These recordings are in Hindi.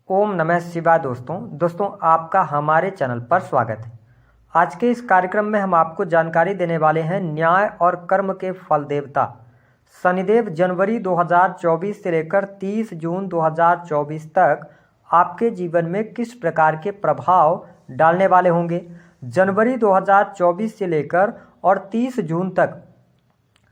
ओम नमः शिवाय। दोस्तों आपका हमारे चैनल पर स्वागत है। आज के इस कार्यक्रम में हम आपको जानकारी देने वाले हैं न्याय और कर्म के फल देवता शनिदेव जनवरी 2024 से लेकर 30 जून 2024 तक आपके जीवन में किस प्रकार के प्रभाव डालने वाले होंगे। जनवरी 2024 से लेकर और 30 जून तक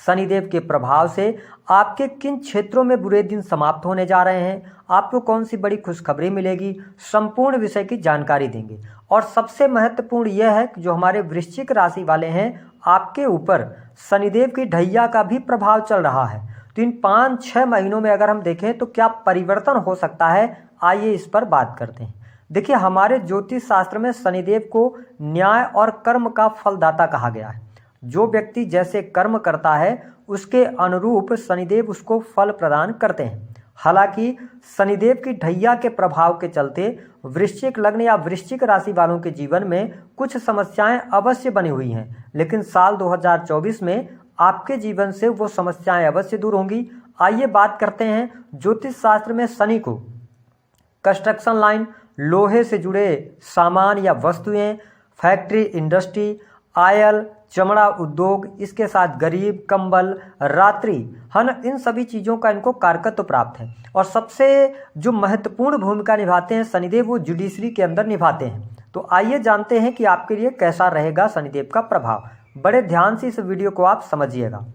शनिदेव के प्रभाव से आपके किन क्षेत्रों में बुरे दिन समाप्त होने जा रहे हैं, आपको कौन सी बड़ी खुशखबरी मिलेगी, संपूर्ण विषय की जानकारी देंगे। और सबसे महत्वपूर्ण यह है कि जो हमारे वृश्चिक राशि वाले हैं, आपके ऊपर शनिदेव की ढैया का भी प्रभाव चल रहा है। तो इन 5-6 महीनों में अगर हम देखें तो क्या परिवर्तन हो सकता है, आइए इस पर बात करते हैं। देखिए, हमारे ज्योतिष शास्त्र में शनिदेव को न्याय और कर्म का फलदाता कहा गया है। जो व्यक्ति जैसे कर्म करता है उसके अनुरूप शनिदेव उसको फल प्रदान करते हैं। हालांकि शनिदेव की ढैया के प्रभाव के चलते वृश्चिक लग्न या वृश्चिक राशि वालों के जीवन में कुछ समस्याएं अवश्य बनी हुई हैं, लेकिन साल 2024 में आपके जीवन से वो समस्याएं अवश्य दूर होंगी। आइए बात करते हैं ज्योतिष शास्त्र में शनि को कंस्ट्रक्शन लाइन, लोहे से जुड़े सामान या वस्तुएं, फैक्ट्री इंडस्ट्री, आयल, चमड़ा उद्योग, इसके साथ गरीब, कंबल, रात्रि, इन सभी चीज़ों का इनको कारकत्व प्राप्त है। और सबसे जो महत्वपूर्ण भूमिका निभाते हैं शनिदेव, वो जुडिशरी के अंदर निभाते हैं। तो आइए जानते हैं कि आपके लिए कैसा रहेगा शनिदेव का प्रभाव। बड़े ध्यान से इस वीडियो को आप समझिएगा।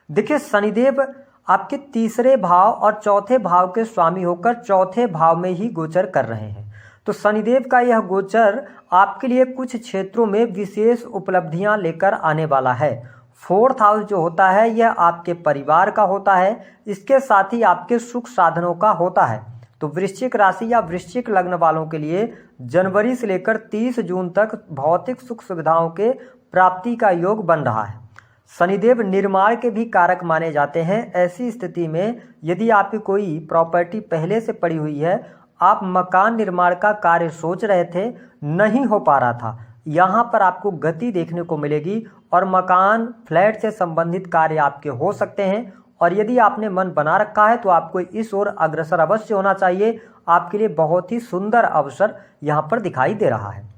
देखिए, शनिदेव आपके तीसरे भाव और चौथे भाव के स्वामी होकर चौथे भाव में ही गोचर कर रहे हैं। तो शनिदेव का यह गोचर आपके लिए कुछ क्षेत्रों में विशेष उपलब्धियां लेकर आने वाला है। 4th हाउस जो होता है यह आपके परिवार का होता है, इसके साथ ही आपके सुख साधनों का होता है। तो वृश्चिक राशि या वृश्चिक लग्न वालों के लिए जनवरी से लेकर 30 जून तक भौतिक सुख सुविधाओं के प्राप्ति का योग बन रहा है। शनिदेव निर्माण के भी कारक माने जाते हैं। ऐसी स्थिति में यदि आपकी कोई प्रॉपर्टी पहले से पड़ी हुई है, आप मकान निर्माण का कार्य सोच रहे थे, नहीं हो पा रहा था, यहाँ पर आपको गति देखने को मिलेगी और मकान फ्लैट से संबंधित कार्य आपके हो सकते हैं। और यदि आपने मन बना रखा है तो आपको इस ओर अग्रसर अवश्य होना चाहिए। आपके लिए बहुत ही सुंदर अवसर यहाँ पर दिखाई दे रहा है।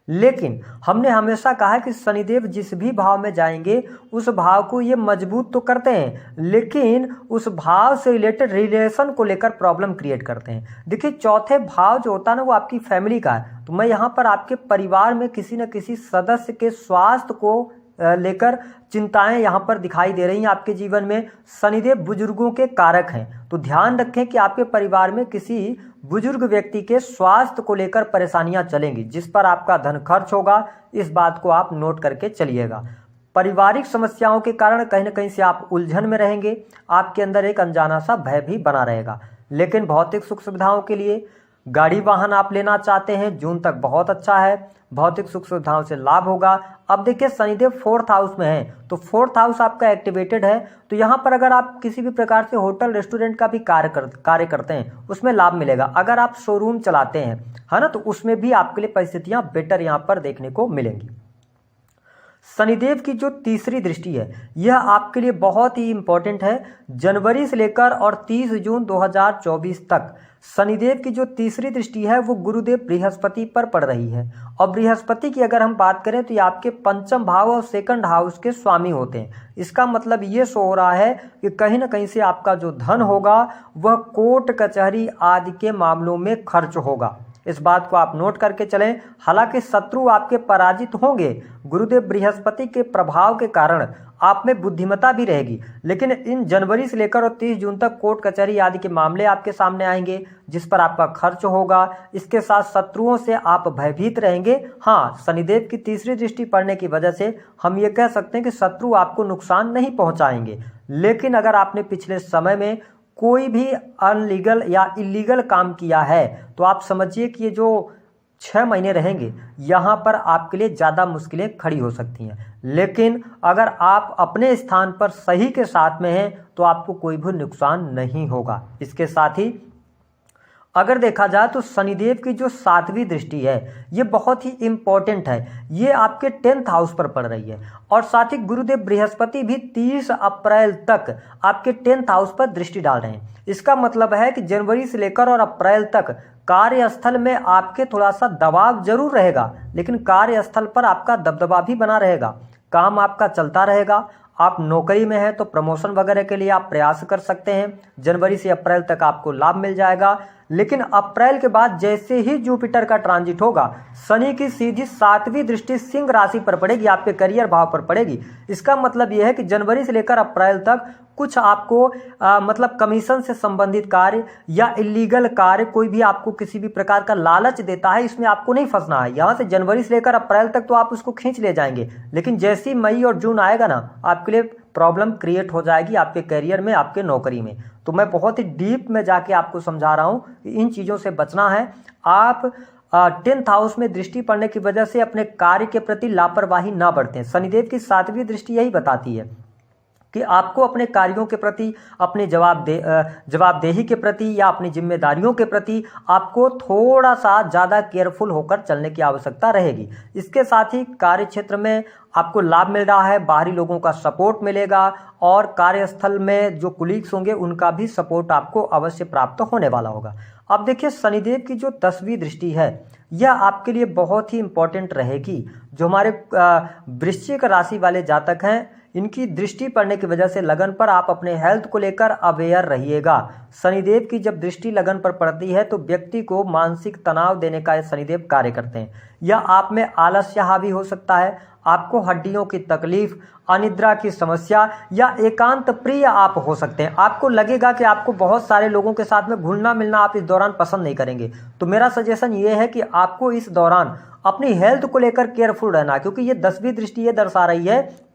लेकिन हमने हमेशा कहा है कि शनिदेव जिस भी भाव में जाएंगे उस भाव को ये मजबूत तो करते हैं, लेकिन उस भाव से रिलेटेड रिलेशन को लेकर प्रॉब्लम क्रिएट करते हैं। देखिए, चौथे भाव जो होता है ना, वो आपकी फैमिली का है। तो मैं यहाँ पर आपके परिवार में किसी न किसी सदस्य के स्वास्थ्य को लेकर चिंताएं यहाँ पर दिखाई दे रही हैं। आपके जीवन में शनिदेव बुजुर्गों के कारक हैं, तो ध्यान रखें कि आपके परिवार में किसी बुजुर्ग व्यक्ति के स्वास्थ्य को लेकर परेशानियां चलेंगी, जिस पर आपका धन खर्च होगा। इस बात को आप नोट करके चलिएगा। पारिवारिक समस्याओं के कारण कहीं न कहीं से आप उलझन में रहेंगे। आपके अंदर एक अनजाना सा भय भी बना रहेगा। लेकिन भौतिक सुख सुविधाओं के लिए गाड़ी वाहन आप लेना चाहते हैं, जून तक बहुत अच्छा है, भौतिक सुख सुविधाओं से लाभ होगा। अब देखिए, शनिदेव 4th हाउस में है, तो 4th हाउस आपका एक्टिवेटेड है। तो यहाँ पर अगर आप किसी भी प्रकार से होटल रेस्टोरेंट का भी कार्य करते हैं, उसमें लाभ मिलेगा। अगर आप शोरूम चलाते हैं, है ना, तो उसमें भी आपके लिए परिस्थितियां बेटर यहाँ पर देखने को मिलेंगी। शनिदेव की जो तीसरी दृष्टि है यह आपके लिए बहुत ही इंपॉर्टेंट है। जनवरी से लेकर और 30 जून 2024 तक शनिदेव की जो तीसरी दृष्टि है वो गुरुदेव बृहस्पति पर पड़ रही है। और बृहस्पति की अगर हम बात करें तो ये आपके पंचम भाव और 2nd हाउस के स्वामी होते हैं। इसका मतलब ये शो हो रहा है कि कहीं ना कहीं से आपका जो धन होगा वह कोर्ट कचहरी आदि के मामलों में खर्च होगा। इस बात को आप नोट करके चलें। हालांकि शत्रु आपके पराजित होंगे, गुरुदेव बृहस्पति के प्रभाव के कारण आप में बुद्धिमत्ता भी रहेगी, लेकिन इन जनवरी से लेकर और 30 जून तक कोर्ट कचहरी आदि के मामले आपके सामने आएंगे, जिस पर आपका खर्च होगा। इसके साथ शत्रुओं से आप भयभीत रहेंगे। हाँ, शनिदेव की तीसरी दृष्टि पड़ने की वजह से हम ये कह सकते हैं कि शत्रु आपको नुकसान नहीं पहुंचाएंगे। लेकिन अगर आपने पिछले समय में कोई भी अनलीगल या इलीगल काम किया है तो आप समझिए कि ये जो 6 महीने रहेंगे यहाँ पर आपके लिए ज़्यादा मुश्किलें खड़ी हो सकती हैं। लेकिन अगर आप अपने स्थान पर सही के साथ में हैं तो आपको कोई भी नुकसान नहीं होगा। इसके साथ ही अगर देखा जाए तो शनिदेव की जो 7वीं दृष्टि है ये बहुत ही इंपॉर्टेंट है, ये आपके 10th हाउस पर पड़ रही है। और साथ ही गुरुदेव बृहस्पति भी 30 अप्रैल तक आपके 10th हाउस पर दृष्टि डाल रहे हैं। इसका मतलब है कि जनवरी से लेकर और अप्रैल तक कार्यस्थल में आपके थोड़ा सा दबाव जरूर रहेगा, लेकिन कार्यस्थल पर आपका दबदबा भी बना रहेगा, काम आपका चलता रहेगा। आप नौकरी में हैं तो प्रमोशन वगैरह के लिए आप प्रयास कर सकते हैं। जनवरी से अप्रैल तक आपको लाभ मिल जाएगा। लेकिन अप्रैल के बाद जैसे ही जुपिटर का ट्रांजिट होगा, शनि की सीधी 7वीं दृष्टि सिंह राशि पर पड़ेगी, आपके करियर भाव पर पड़ेगी। इसका मतलब यह है कि जनवरी से लेकर अप्रैल तक कुछ आपको मतलब कमीशन से संबंधित कार्य या इलीगल कार्य, कोई भी आपको किसी भी प्रकार का लालच देता है, इसमें आपको नहीं फंसना है। यहाँ से जनवरी से लेकर अप्रैल तक तो आप उसको खींच ले जाएंगे, लेकिन जैसे ही मई और जून आएगा ना, आपके लिए प्रॉब्लम क्रिएट हो जाएगी आपके करियर में, आपके नौकरी में। तो मैं बहुत ही डीप में जाके आपको समझा रहा हूँ कि इन चीज़ों से बचना है। आप 10th हाउस में दृष्टि पड़ने की वजह से अपने कार्य के प्रति लापरवाही ना बरतें। शनिदेव की 7वीं दृष्टि यही बताती है कि आपको अपने कार्यों के प्रति, अपने जवाबदेही के प्रति या अपनी जिम्मेदारियों के प्रति आपको थोड़ा सा ज़्यादा केयरफुल होकर चलने की आवश्यकता रहेगी। इसके साथ ही कार्य क्षेत्र में आपको लाभ मिल रहा है, बाहरी लोगों का सपोर्ट मिलेगा और कार्यस्थल में जो कुलीग्स होंगे उनका भी सपोर्ट आपको अवश्य प्राप्त होने वाला होगा। अब देखिए, शनिदेव की जो 10वीं दृष्टि है यह आपके लिए बहुत ही इंपॉर्टेंट रहेगी। जो हमारे वृश्चिक राशि वाले जातक हैं, इनकी दृष्टि पड़ने की वजह से लगन पर आप अपने हेल्थ को लेकर अवेयर रहिएगा। शनिदेव की जब दृष्टि लगन पर पड़ती है तो व्यक्ति को मानसिक तनाव देने का शनिदेव कार्य करते हैं, या आप में आलस्य हावी हो सकता है, आपको हड्डियों की तकलीफ, अनिद्रा की समस्या या एकांत प्रिय आप हो सकते हैं। आपको लगेगा कि आपको बहुत सारे लोगों के साथ में घुलना मिलना आप इस दौरान पसंद नहीं करेंगे। तो मेरा सजेशन ये है कि आपको इस दौरान अपनी हेल्थ को लेकर केयरफुल रहना है, क्योंकि ये 10वीं दृष्टि ये दर्शा रही है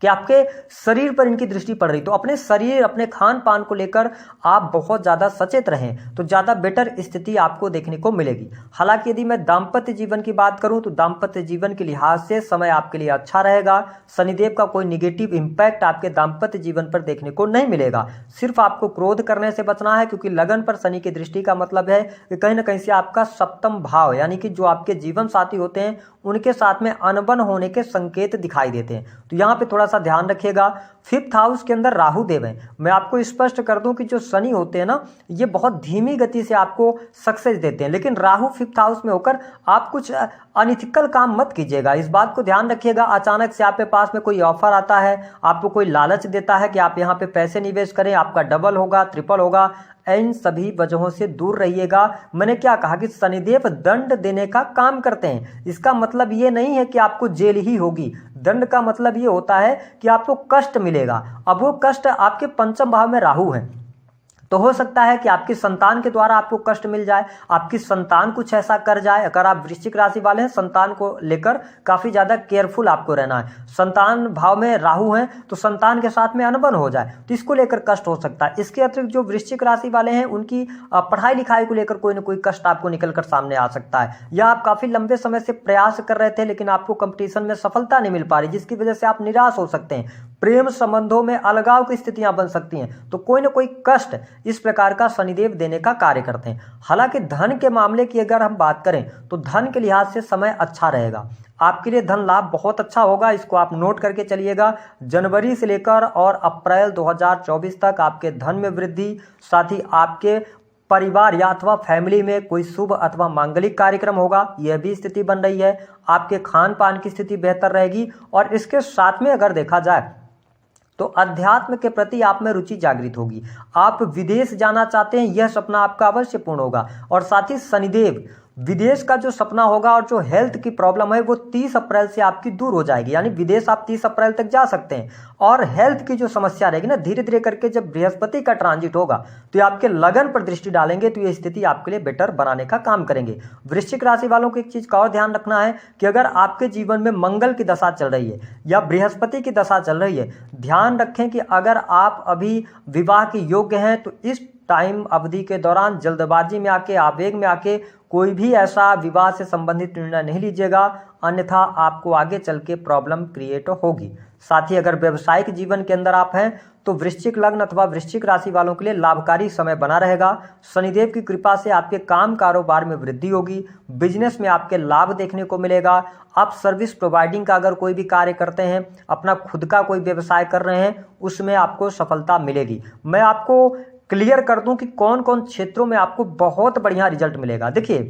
कि आपके शरीर पर इनकी दृष्टि पड़ रही। तो अपने शरीर, अपने खान पान को लेकर आप बहुत ज़्यादा सचेत रहें तो ज़्यादा बेटर स्थिति आपको देखने को मिलेगी। हालांकि यदि मैं दाम्पत्य जीवन की बात करूं तो दाम्पत्य जीवन के लिहाज से समय आपके लिए अच्छा रहेगा। शनिदेव का कोई निगेटिव इम्पैक्ट आपके दाम्पत्य जीवन पर देखने को नहीं मिलेगा। सिर्फ आपको क्रोध करने से बचना है, क्योंकि लगन पर शनि की दृष्टि का मतलब है कि कहीं ना कहीं से आपका 7म भाव, यानी कि जो आपके जीवन साथी होते हैं उनके साथ में अनबन होने के संकेत दिखाई देते हैं। तो यहाँ पे थोड़ा सा ध्यान रखिएगा। 5th हाउस के अंदर राहु देव है। मैं आपको स्पष्ट कर दूं कि जो शनि होते हैं ना, ये बहुत धीमी गति से आपको सक्सेस देते हैं, लेकिन राहु 5th हाउस में होकर आप कुछ अनइथिकल काम मत कीजिएगा। इस बात को ध्यान रखिएगा। अचानक से आपके पास में कोई ऑफर आता है, आपको कोई लालच देता है कि आप यहाँ पे पैसे निवेश करें, आपका डबल होगा, ट्रिपल होगा, इन सभी वजहों से दूर रहिएगा। मैंने क्या कहा कि शनिदेव दंड देने का काम करते हैं। इसका मतलब ये नहीं है कि आपको जेल ही होगी। दंड का मतलब ये होता है कि आपको कष्ट मिलेगा। अब वो कष्ट आपके 5म भाव में राहु है, तो हो सकता है कि आपकी संतान के द्वारा आपको कष्ट मिल जाए, आपकी संतान कुछ ऐसा कर जाए। अगर आप वृश्चिक राशि वाले हैं, संतान को लेकर काफी ज्यादा केयरफुल आपको रहना है। संतान भाव में राहु है तो संतान के साथ में अनबन हो जाए तो इसको लेकर कष्ट हो सकता है। इसके अतिरिक्त जो वृश्चिक राशि वाले हैं उनकी पढ़ाई लिखाई को लेकर कोई ना कोई कष्ट आपको निकलकर सामने आ सकता है, या आप काफी लंबे समय से प्रयास कर रहे थे लेकिन आपको कंपटीशन में सफलता नहीं मिल पा रही, जिसकी वजह से आप निराश हो सकते हैं। प्रेम संबंधों में अलगाव की स्थितियां बन सकती हैं। तो कोई ना कोई कष्ट इस प्रकार का शनिदेव देने का कार्य करते हैं। हालांकि धन के मामले की अगर हम बात करें तो धन के लिहाज से समय अच्छा रहेगा, आपके लिए धन लाभ बहुत अच्छा होगा। इसको आप नोट करके चलिएगा। जनवरी से लेकर और अप्रैल 2024 तक आपके धन में वृद्धि, साथ ही आपके परिवार या अथवा फैमिली में कोई शुभ अथवा मांगलिक कार्यक्रम होगा, यह भी स्थिति बन रही है। आपके खान पान की स्थिति बेहतर रहेगी और इसके साथ में अगर देखा जाए तो अध्यात्म के प्रति आप में रुचि जागृत होगी। आप विदेश जाना चाहते हैं, यह सपना आपका अवश्य पूर्ण होगा। और साथ ही शनिदेव विदेश का जो सपना होगा और जो हेल्थ की प्रॉब्लम है वो 30 अप्रैल से आपकी दूर हो जाएगी, यानी विदेश आप 30 अप्रैल तक जा सकते हैं। और हेल्थ की जो समस्या रहेगी ना, धीरे धीरे करके जब बृहस्पति का ट्रांजिट होगा तो ये आपके लगन पर दृष्टि डालेंगे, तो ये स्थिति आपके लिए बेटर बनाने का काम करेंगे। वृश्चिक राशि वालों को एक चीज का और ध्यान रखना है कि अगर आपके जीवन में मंगल की दशा चल रही है या बृहस्पति की दशा चल रही है, ध्यान रखें कि अगर आप अभी विवाह के योग्य हैं तो इस टाइम अवधि के दौरान जल्दबाजी में आके, आवेग में आके कोई भी ऐसा विवाह से संबंधित निर्णय नहीं लीजिएगा, अन्यथा आपको आगे चल के प्रॉब्लम क्रिएट होगी। साथ ही अगर व्यवसायिक जीवन के अंदर आप हैं तो वृश्चिक लग्न अथवा वृश्चिक राशि वालों के लिए लाभकारी समय बना रहेगा। शनिदेव की कृपा से आपके काम कारोबार में वृद्धि होगी, बिजनेस में आपके लाभ देखने को मिलेगा। आप सर्विस प्रोवाइडिंग का अगर कोई भी कार्य करते हैं, अपना खुद का कोई व्यवसाय कर रहे हैं, उसमें आपको सफलता मिलेगी। मैं आपको क्लियर कर दूं कि कौन कौन क्षेत्रों में आपको बहुत बढ़िया रिजल्ट मिलेगा। देखिए,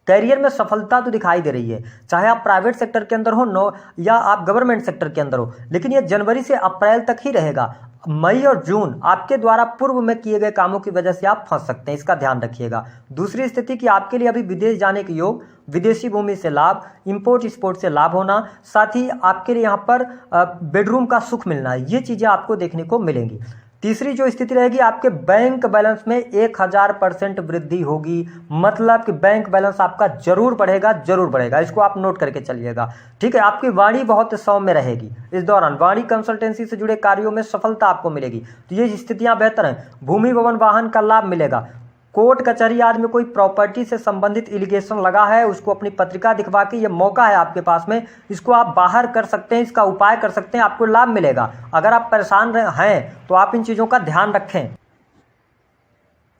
करियर में सफलता तो दिखाई दे रही है, चाहे आप प्राइवेट सेक्टर के अंदर हो या आप गवर्नमेंट सेक्टर के अंदर हो, लेकिन ये जनवरी से अप्रैल तक ही रहेगा। मई और जून आपके द्वारा पूर्व में किए गए कामों की वजह से आप फंस सकते हैं, इसका ध्यान रखिएगा। दूसरी स्थिति कि आपके लिए अभी विदेश जाने के योग, विदेशी भूमि से लाभ, इंपोर्ट एक्सपोर्ट से लाभ होना, साथ ही आपके लिए यहाँ पर बेडरूम का सुख मिलना, ये चीज़ें आपको देखने को मिलेंगी। तीसरी जो स्थिति रहेगी, आपके बैंक बैलेंस में 1000% वृद्धि होगी, मतलब कि बैंक बैलेंस आपका जरूर बढ़ेगा, इसको आप नोट करके चलिएगा। ठीक है, आपकी वाणी बहुत सौम्य रहेगी इस दौरान, वाणी कंसल्टेंसी से जुड़े कार्यों में सफलता आपको मिलेगी, तो ये स्थितियां बेहतर हैं। भूमि भवन वाहन का लाभ मिलेगा। कोर्ट कचहरी आदि में कोई प्रॉपर्टी से संबंधित एलिगेशन लगा है, उसको अपनी पत्रिका दिखवा के, ये मौका है आपके पास में, इसको आप बाहर कर सकते हैं, इसका उपाय कर सकते हैं, आपको लाभ मिलेगा। अगर आप परेशान हैं तो आप इन चीज़ों का ध्यान रखें।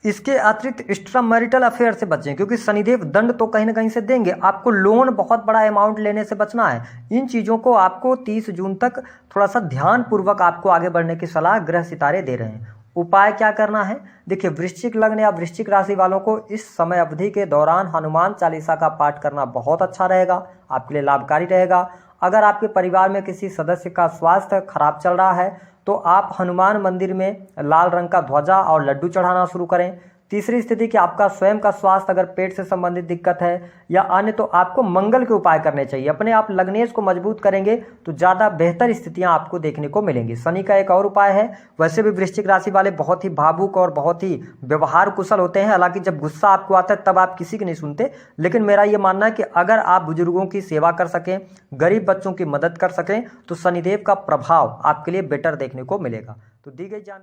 इसके अतिरिक्त एक्स्ट्रा मैरिटल अफेयर से बचें, क्योंकि शनिदेव दंड तो कहीं ना कहीं से देंगे। आपको लोन बहुत बड़ा अमाउंट लेने से बचना है। इन चीज़ों को आपको 30 जून तक थोड़ा सा ध्यानपूर्वक आपको आगे बढ़ने की सलाह ग्रह सितारे दे रहे हैं। उपाय क्या करना है? देखिए, वृश्चिक लग्न या वृश्चिक राशि वालों को इस समय अवधि के दौरान हनुमान चालीसा का पाठ करना बहुत अच्छा रहेगा, आपके लिए लाभकारी रहेगा। अगर आपके परिवार में किसी सदस्य का स्वास्थ्य खराब चल रहा है तो आप हनुमान मंदिर में लाल रंग का ध्वजा और लड्डू चढ़ाना शुरू करें। तीसरी स्थिति कि आपका स्वयं का स्वास्थ्य अगर पेट से संबंधित दिक्कत है या अन्य, तो आपको मंगल के उपाय करने चाहिए। अपने आप लग्नेश को मजबूत करेंगे तो ज़्यादा बेहतर स्थितियां आपको देखने को मिलेंगी। शनि का एक और उपाय है, वैसे भी वृश्चिक राशि वाले बहुत ही भावुक और बहुत ही व्यवहार कुशल होते हैं, हालांकि जब गुस्सा आपको आता है तब आप किसी की नहीं सुनते, लेकिन मेरा ये मानना है कि अगर आप बुजुर्गों की सेवा कर सकें, गरीब बच्चों की मदद कर सकें, तो शनिदेव का प्रभाव आपके लिए बेटर देखने को मिलेगा। तो दी गई जानकारी